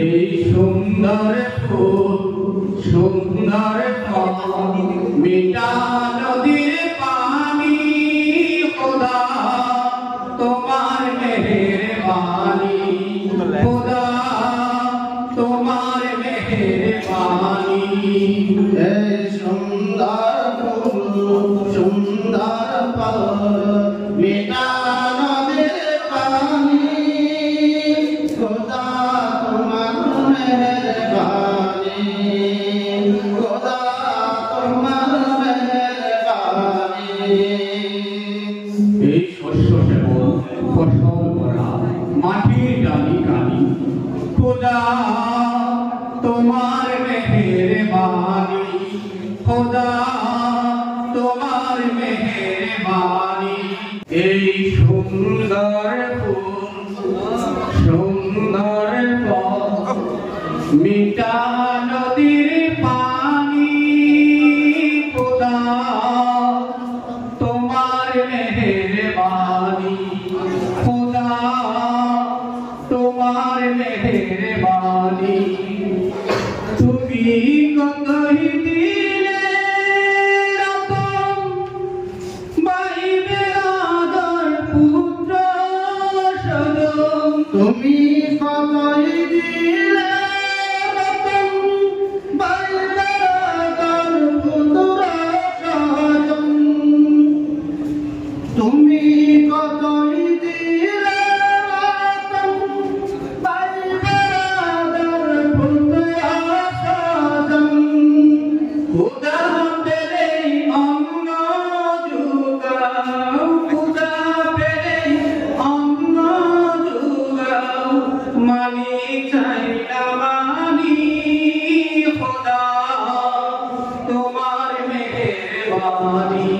এই সুন্দর ফুল সুন্দর ফল মিঠা নদীর পানি খোদা তোমার মেহেরবানি খোদা তোমার মেহেরবানি এই সুন্দর ফুল সুন্দর ফল মিঠা নদীর পানি খোদা তোমার মেহেরবানি খোদা তোমার মেহেরবানি। এই শস্য শ্যামল ফসল ভরা মাটির ডালি কালি খোদা তোমার মেহেরবানি খোদা তোমার মেহেরবানি। এই সুন্দর ফুল সুন্দর ফল মিঠা নদীর পানি খোদা তোমার মেহেরবানি খোদা তোমার মেহেরবানি। তুমি কতই দিলে রতন বাইবে আদর পুত্র সদন তুমি কতই দিলে রতন বাইবে আদর পুত্র সদন তুমি কতই দিলে রতন বাইবে আদর পুত্র সদন। খোদা পেলে অঙ্গ যুগাও খোদা পেলে অঙ্গ যুগাও মানি চাইলা মানি খোদা তোমার মেহেরবানি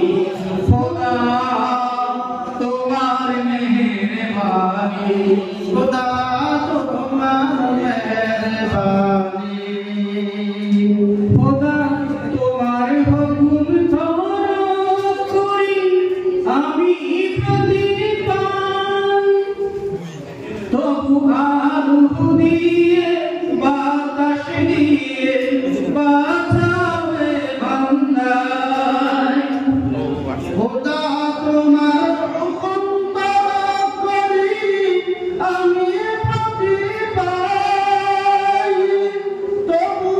খোদা তোমার মেহেরবানি খোদা তোমার মেহেরবানি। খোদা তোমার হুকুম ধরো করি আমি প্রতিদিন পাই তবু আলু দিয়ে বাতাস দিয়ে বাঁচাবে বান্দায় খোদা তোমার হুকুম করি আমি প্রতি পাই তবু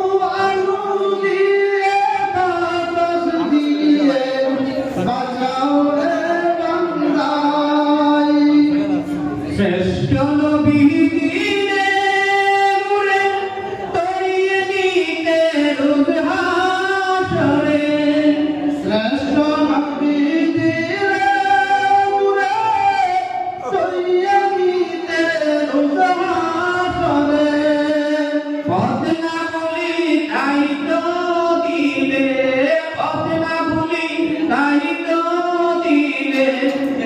আলু দিয়ে বাতাস দিয়ে বাঁচাও রে বান্দায়। শ্রেষ্ঠ নবী দিনে মুরে তরিয়ে নিতে রোজ হাসরে শ্রেষ্ঠ নবী দিলে মুরে তরিয়ে নিতে রোজ হাসরে। পথ না বলি তাই তো দিলে পথ না বলি তাই তো দিলে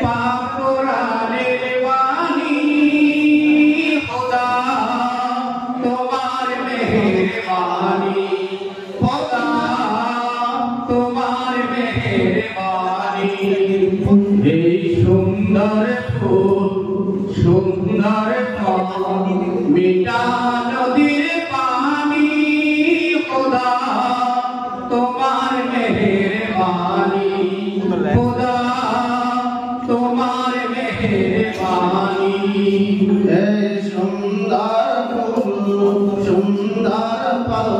পাক কোরআনের বাণী খোদা তোমার মেহেরবানি খোদা তোমার মেহেরবানি। এই সুন্দর ফুল সুন্দর ফল মিঠা নদীর পানি খোদা তোমার মেহেরবানি খোদা তোমার মেহেরবানি। এই সুন্দর ফুল সুন্দর ফল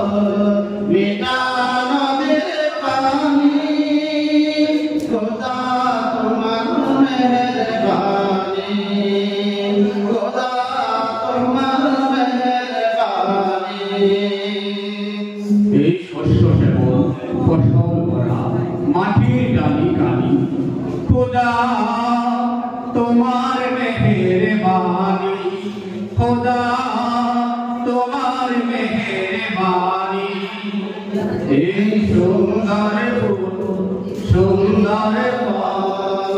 মিঠা নদীর পানি খোদা তোমার মেহেরবানি খোদা তোমার মেহেরবানি। এই শস্য শ্যামল ফসল ভরা মাটির ডালি কালি খোদা তোমার মেহেরবানি খোদা তোমার মেহেরবানি। এই সুন্দর ফুল সুন্দর ফল